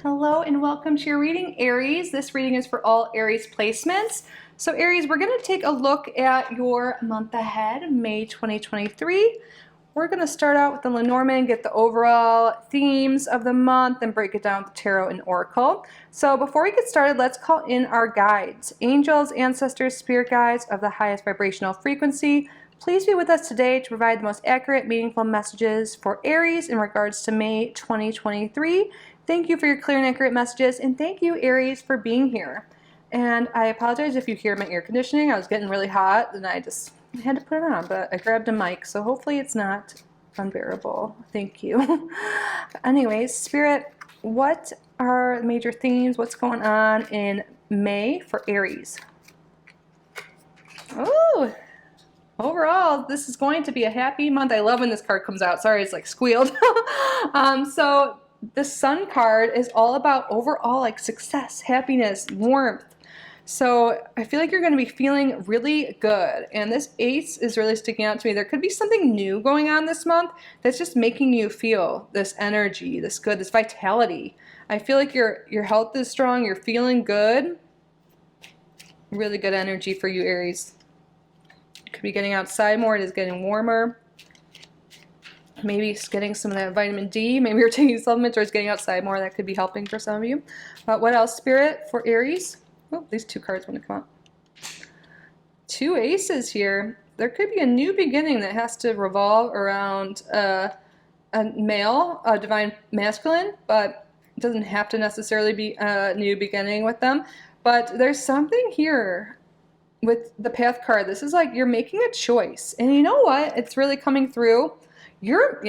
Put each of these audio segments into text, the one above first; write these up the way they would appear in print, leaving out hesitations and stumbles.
Hello and welcome to your reading, Aries. This reading is for all Aries placements. So Aries, we're going to take a look at your month ahead, May 2023. We're going to start out with the Lenormand, get the overall themes of the month, and break it down with the Tarot and Oracle. So before we get started, let's call in our guides. Angels, ancestors, spirit guides of the highest vibrational frequency. Please be with us today to provide the most accurate, meaningful messages for Aries in regards to May 2023. Thank you for your clear and accurate messages, and thank you, Aries, for being here. And I apologize if you hear my air conditioning. I was getting really hot, and I had to put it on, but I grabbed a mic, so hopefully it's not unbearable. Thank you. Anyways, Spirit, what are the major themes? What's going on in May for Aries? Oh, overall, this is going to be a happy month. I love when this card comes out. Sorry, it's like squealed. So the Sun card is all about overall like success, happiness, warmth. So I feel like you're going to be feeling really good. And this Ace is really sticking out to me. There could be something new going on this month that's just making you feel this energy, this good, this vitality. I feel like your health is strong. You're feeling good. Really good energy for you, Aries. You could be getting outside more. It is getting warmer. Maybe it's getting some of that vitamin D. Maybe you're taking supplements or it's getting outside more. That could be helping for some of you. But what else, Spirit, for Aries? Oh, these two cards want to come up. Two aces here. There could be a new beginning that has to revolve around a male, a divine masculine, but it doesn't have to necessarily be a new beginning with them. But there's something here with the Path card. This is like you're making a choice. And you know what? It's really coming through. You're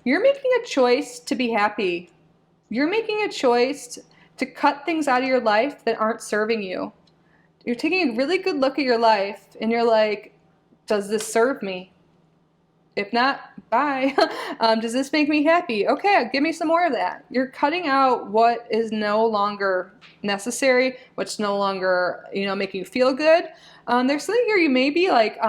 making a choice to be happy. You're making a choice to cut things out of your life that aren't serving you. You're taking a really good look at your life and you're like, does this serve me? If not, bye. Does this make me happy? Okay, give me some more of that. You're cutting out what is no longer necessary, what's no longer, making you feel good. There's something here you may be like,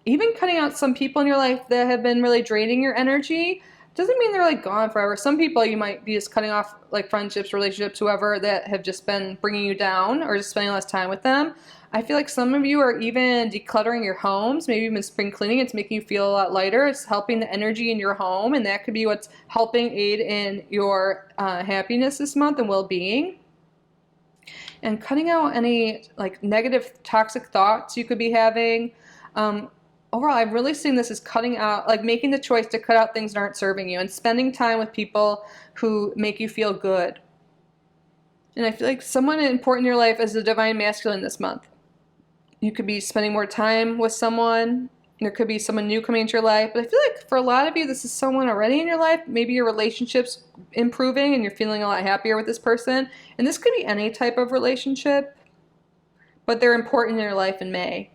even cutting out some people in your life that have been really draining your energy. Doesn't mean they're like gone forever. Some people you might be just cutting off like friendships, relationships, whoever that have just been bringing you down or just spending less time with them. I feel like some of you are even decluttering your homes. Maybe you've been spring cleaning. It's making you feel a lot lighter. It's helping the energy in your home, and that could be what's helping aid in your happiness this month and well-being. And cutting out any like negative, toxic thoughts you could be having. Overall, I'm really seeing this as cutting out, like making the choice to cut out things that aren't serving you and spending time with people who make you feel good. And I feel like someone important in your life is the divine masculine this month. You could be spending more time with someone. There could be someone new coming into your life. But I feel like for a lot of you, this is someone already in your life. Maybe your relationship's improving and you're feeling a lot happier with this person. And this could be any type of relationship, but they're important in your life in May.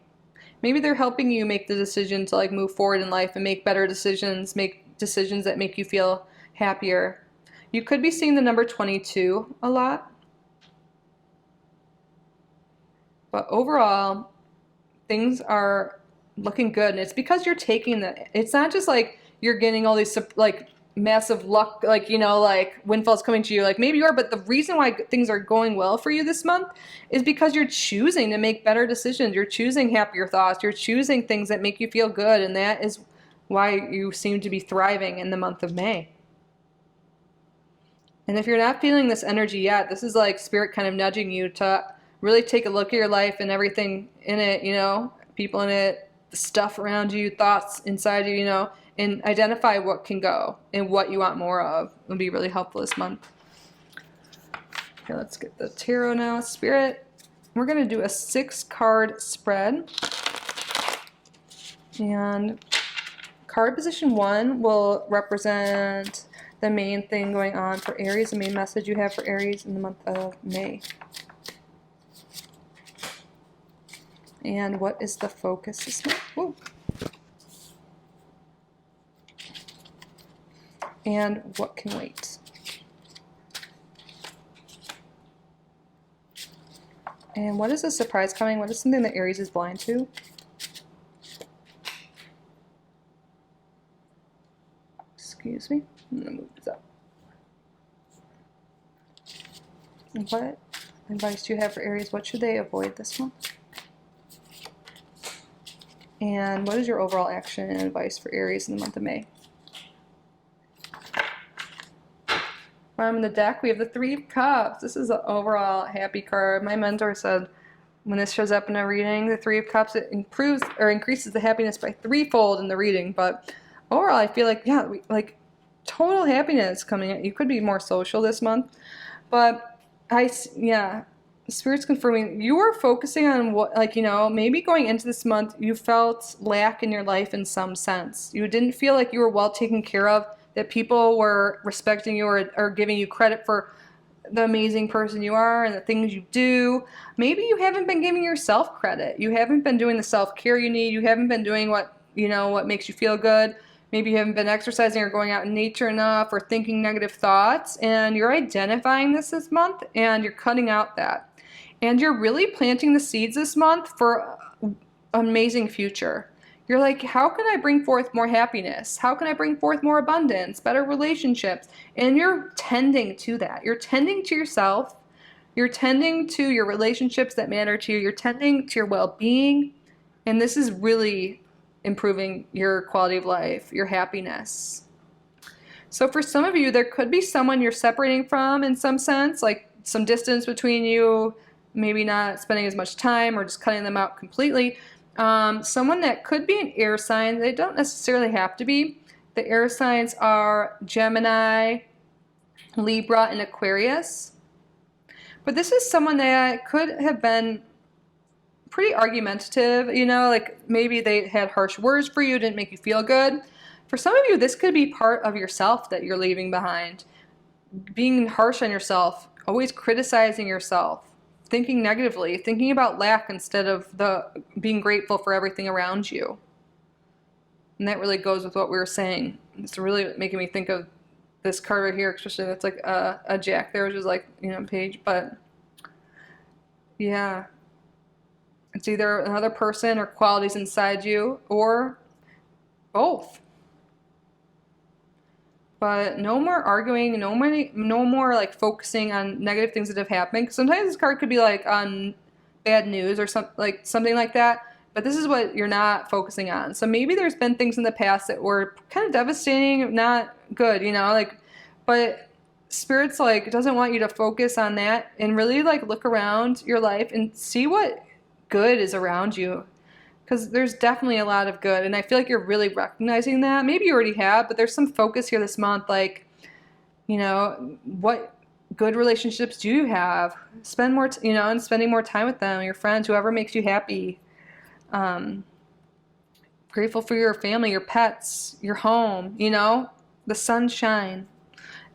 Maybe they're helping you make the decision to like move forward in life and make better decisions, make decisions that make you feel happier. You could be seeing the number 22 a lot. But overall, things are looking good. And it's because you're taking it's not just like you're getting all these like massive luck, like, like windfalls coming to you, like maybe you are, but the reason why things are going well for you this month is because you're choosing to make better decisions. You're choosing happier thoughts. You're choosing things that make you feel good. And that is why you seem to be thriving in the month of May. And if you're not feeling this energy yet, this is like Spirit kind of nudging you to really take a look at your life and everything in it, people in it, the stuff around you, thoughts inside you, and identify what can go and what you want more of. It would be really helpful this month. Okay, let's get the tarot now. Spirit, we're going to do a 6-card spread. And card position 1 will represent the main thing going on for Aries, the main message you have for Aries in the month of May. And what is the focus this month? Ooh. And what can wait? And what is the surprise coming? What is something that Aries is blind to? Excuse me. I'm going to move this up. What advice do you have for Aries? What should they avoid this month? And what is your overall action and advice for Aries in the month of May? Bottom of the deck, we have the Three of Cups. This is an overall happy card. My mentor said when this shows up in a reading, the Three of Cups, it improves or increases the happiness by threefold in the reading. But overall, I feel like, yeah, like total happiness coming in. You could be more social this month. But yeah, Spirit's confirming you were focusing on what, like, maybe going into this month, you felt lack in your life in some sense. You didn't feel like you were well taken care of, that people were respecting you or giving you credit for the amazing person you are and the things you do. Maybe you haven't been giving yourself credit. You haven't been doing the self-care you need. You haven't been doing what makes you feel good. Maybe you haven't been exercising or going out in nature enough or thinking negative thoughts, and you're identifying this month and you're cutting out that. And you're really planting the seeds this month for an amazing future. You're like, how can I bring forth more happiness? How can I bring forth more abundance, better relationships? And you're tending to that. You're tending to yourself. You're tending to your relationships that matter to you. You're tending to your well-being. And this is really improving your quality of life, your happiness. So for some of you, there could be someone you're separating from in some sense, like some distance between you, maybe not spending as much time or just cutting them out completely. Someone that could be an air sign. They don't necessarily have to be. The air signs are Gemini, Libra, and Aquarius. But this is someone that could have been pretty argumentative, like maybe they had harsh words for you, didn't make you feel good. For some of you, this could be part of yourself that you're leaving behind. Being harsh on yourself, always criticizing yourself, thinking negatively, thinking about lack instead of being grateful for everything around you. And that really goes with what we were saying. It's really making me think of this card right here, especially that's like a jack there, which is like, page. But yeah, it's either another person or qualities inside you or both. But no more arguing, no more like focusing on negative things that have happened. Sometimes this card could be like on bad news or something like that. But this is what you're not focusing on. So maybe there's been things in the past that were kind of devastating, not good, but Spirit's like doesn't want you to focus on that and really like look around your life and see what good is around you. Because there's definitely a lot of good, and I feel like you're really recognizing that. Maybe you already have, but there's some focus here this month, like, what good relationships do you have? Spend more, and spending more time with them, your friends, whoever makes you happy. Grateful for your family, your pets, your home, the sunshine,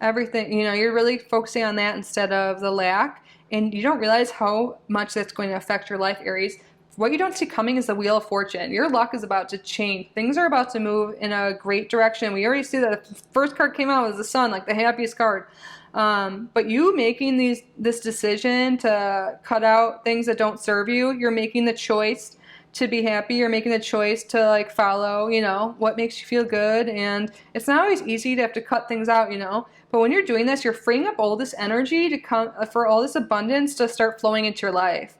everything. You're really focusing on that instead of the lack, and you don't realize how much that's going to affect your life, Aries. What you don't see coming is the Wheel of Fortune. Your luck is about to change. Things are about to move in a great direction. We already see that the first card came out was the Sun, like the happiest card. But you making this decision to cut out things that don't serve you, you're making the choice to be happy. You're making the choice to like follow, what makes you feel good. And it's not always easy to have to cut things out, But when you're doing this, you're freeing up all this energy to come for all this abundance to start flowing into your life.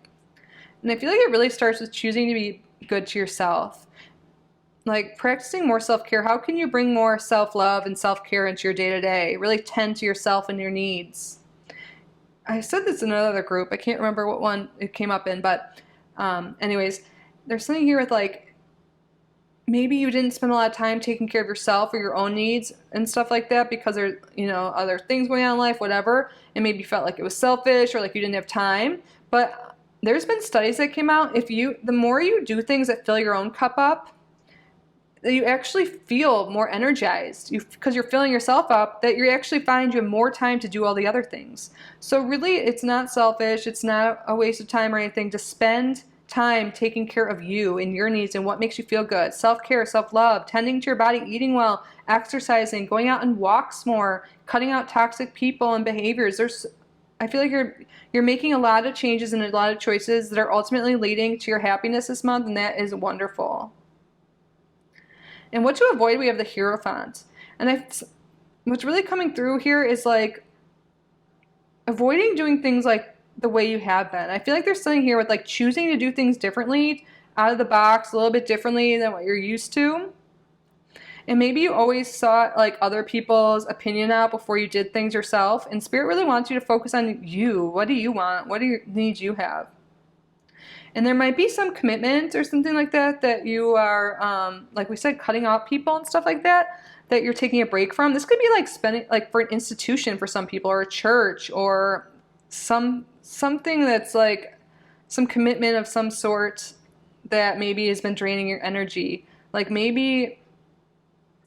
And I feel like it really starts with choosing to be good to yourself. Like practicing more self-care. How can you bring more self-love and self-care into your day-to-day? Really tend to yourself and your needs. I said this in another group. I can't remember what one it came up in. But anyways, there's something here with like, maybe you didn't spend a lot of time taking care of yourself or your own needs and stuff like that because there's, other things going on in life, whatever. And maybe you felt like it was selfish or like you didn't have time. But there's been studies that came out, the more you do things that fill your own cup up, you actually feel more energized. Because you're filling yourself up, that you actually find you have more time to do all the other things. So really, it's not selfish. It's not a waste of time or anything to spend time taking care of you and your needs and what makes you feel good. Self-care, self-love, tending to your body, eating well, exercising, going out on walks more, cutting out toxic people and behaviors. I feel like you're making a lot of changes and a lot of choices that are ultimately leading to your happiness this month, and that is wonderful. And what to avoid, we have the Hierophant. And what's really coming through here is like avoiding doing things like the way you have been. I feel like there's something here with like choosing to do things differently, out of the box, a little bit differently than what you're used to. And maybe you always sought like other people's opinion out before you did things yourself. And Spirit really wants you to focus on you. What do you want? What are your needs you have? And there might be some commitment or something like that that you are, like we said, cutting out people and stuff like that, that you're taking a break from. This could be like spending, like for an institution for some people, or a church, or something that's like some commitment of some sort that maybe has been draining your energy. Like maybe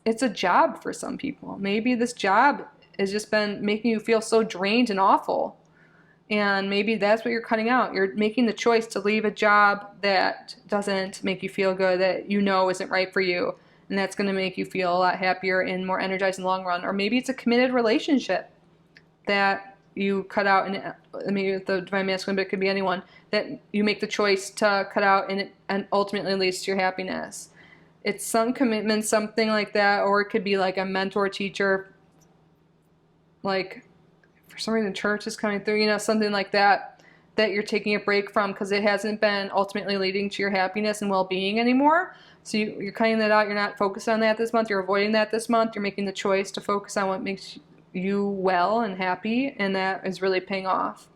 it's a job for some people. Maybe this job has just been making you feel so drained and awful. And maybe that's what you're cutting out. You're making the choice to leave a job that doesn't make you feel good, that you know isn't right for you. And that's going to make you feel a lot happier and more energized in the long run. Or maybe it's a committed relationship that you cut out. And I mean, with the Divine Masculine, but it could be anyone, that you make the choice to cut out, and ultimately leads to your happiness. It's some commitment, something like that. Or it could be like a mentor, teacher, like for some reason church is coming through, you know, something like that, that you're taking a break from because it hasn't been ultimately leading to your happiness and well-being anymore. So you're cutting that out. You're not focused on that this month. You're avoiding that this month. You're making the choice to focus on what makes you well and happy, and that is really paying off.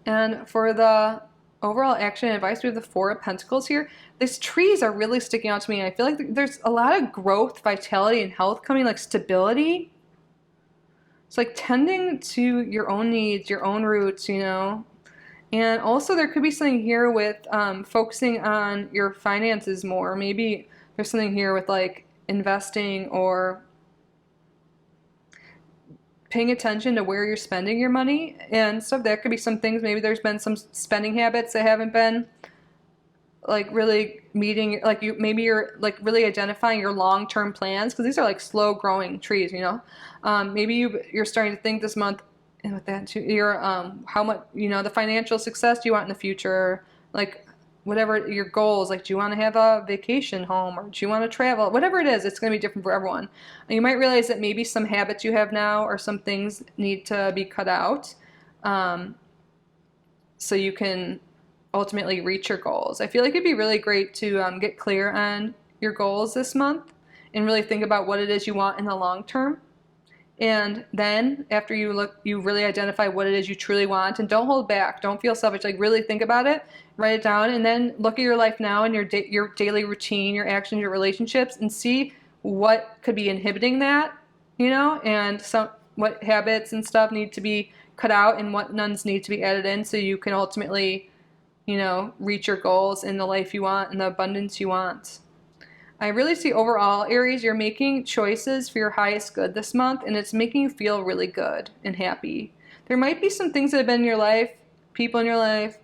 And for the overall action and advice, we have the Four of Pentacles here. These trees are really sticking out to me. I feel like there's a lot of growth, vitality, and health coming, like stability. It's like tending to your own needs, your own roots, you know. And also there could be something here with focusing on your finances more. Maybe there's something here with like investing or paying attention to where you're spending your money and stuff. That could be some things. Maybe there's been some spending habits that haven't been like really meeting, like maybe you're like really identifying your long-term plans, because these are like slow growing trees, you know. Maybe you're starting to think this month, and with that too, you're how much, you know, the financial success you want in the future, like whatever your goals, like do you want to have a vacation home, or do you want to travel, whatever it is, it's going to be different for everyone. And you might realize that maybe some habits you have now or some things need to be cut out, so you can ultimately reach your goals. I feel like it'd be really great to get clear on your goals this month and really think about what it is you want in the long term. And then after you really identify what it is you truly want, and don't hold back, don't feel selfish, like really think about it, write it down, and then look at your life now and your daily routine, your actions, your relationships, and see what could be inhibiting that, you know, and what habits and stuff need to be cut out and what nuns need to be added in, so you can ultimately, you know, reach your goals in the life you want and the abundance you want. I really see overall, Aries, you're making choices for your highest good this month, and it's making you feel really good and happy. There might be some things that have been in your life, people in your life,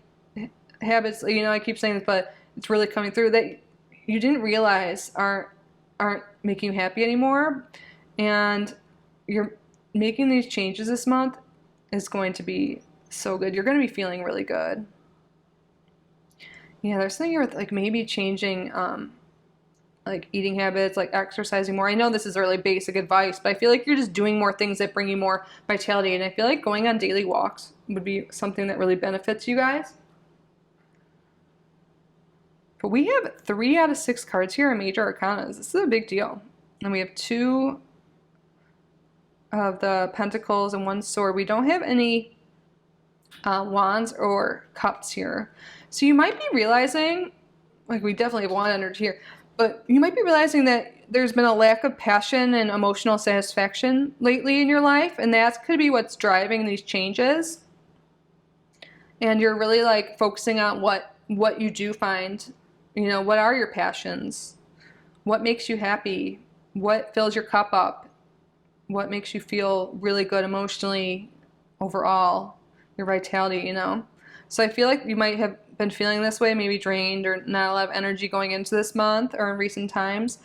habits, you know, I keep saying this, but it's really coming through, that you didn't realize aren't making you happy anymore. And you're making these changes this month is going to be so good. You're going to be feeling really good. Yeah, there's something here with like maybe changing like eating habits, like exercising more. I know this is really basic advice, but I feel like you're just doing more things that bring you more vitality. And I feel like going on daily walks would be something that really benefits you guys. But we have 3 out of 6 cards here in Major Arcana. This is a big deal. And we have 2 of the Pentacles and 1 Sword. We don't have any Wands or Cups here. So you might be realizing, like we definitely have Wand energy here, but you might be realizing that there's been a lack of passion and emotional satisfaction lately in your life, and that could be what's driving these changes. And you're really like focusing on what you do find, you know, what are your passions? What makes you happy? What fills your cup up? What makes you feel really good emotionally overall? Your vitality, you know? So I feel like you might have been feeling this way, maybe drained or not a lot of energy going into this month or in recent times,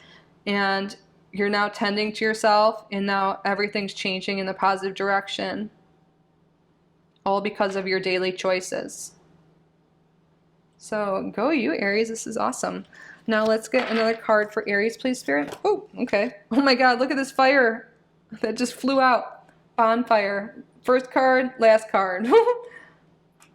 and you're now tending to yourself, and now everything's changing in the positive direction, all because of your daily choices. So go you, Aries. This is awesome. Now let's get another card for Aries, please, Spirit. Oh, okay. Oh my God, look at this fire that just flew out. Bonfire. First card, last card.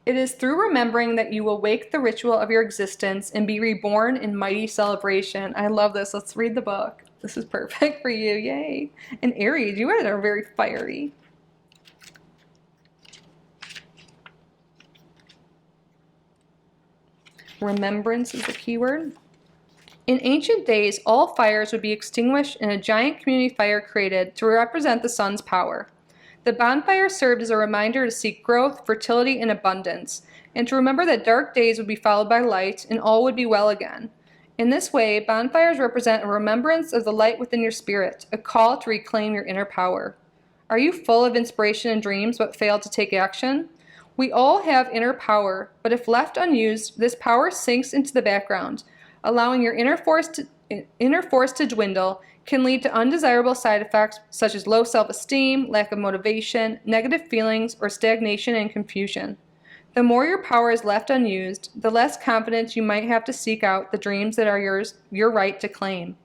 It is through remembering that you will wake the ritual of your existence and be reborn in mighty celebration. I love this. Let's read the book. This is perfect for you. Yay. And Aries, you guys are very fiery. Remembrance is the keyword. In ancient days, all fires would be extinguished and a giant community fire created to represent the sun's power. The bonfire served as a reminder to seek growth, fertility, and abundance, and to remember that dark days would be followed by light and all would be well again. In this way, bonfires represent a remembrance of the light within your spirit, a call to reclaim your inner power. Are you full of inspiration and dreams but failed to take action? We all have inner power, but if left unused, this power sinks into the background, allowing your inner force to dwindle can lead to undesirable side effects such as low self-esteem, lack of motivation, negative feelings, or stagnation and confusion. The more your power is left unused, the less confidence you might have to seek out the dreams that are your right to claim.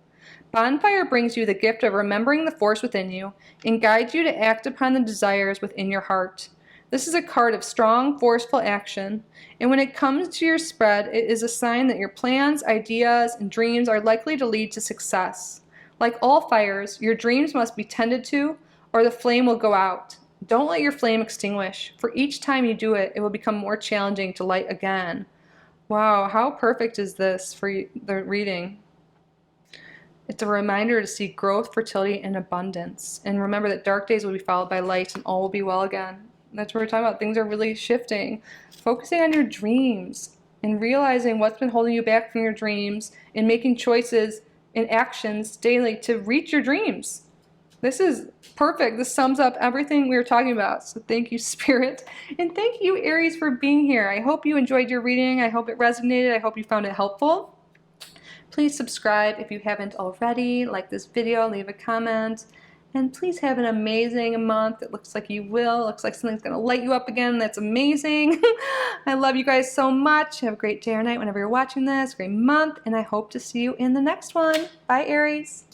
Bonfire brings you the gift of remembering the force within you and guides you to act upon the desires within your heart. This is a card of strong, forceful action, and when it comes to your spread, it is a sign that your plans, ideas, and dreams are likely to lead to success. Like all fires, your dreams must be tended to, or the flame will go out. Don't let your flame extinguish. For each time you do it, it will become more challenging to light again. Wow, how perfect is this for the reading? It's a reminder to seek growth, fertility, and abundance. And remember that dark days will be followed by light and all will be well again. That's what we're talking about. Things are really shifting. Focusing on your dreams and realizing what's been holding you back from your dreams and making choices and actions daily to reach your dreams. This is perfect. This sums up everything we were talking about. So thank you, Spirit. And thank you, Aries, for being here. I hope you enjoyed your reading. I hope it resonated. I hope you found it helpful. Please subscribe if you haven't already. Like this video, leave a comment. And please have an amazing month. It looks like you will. It looks like something's going to light you up again. That's amazing. I love you guys so much. Have a great day or night whenever you're watching this. Great month. And I hope to see you in the next one. Bye, Aries.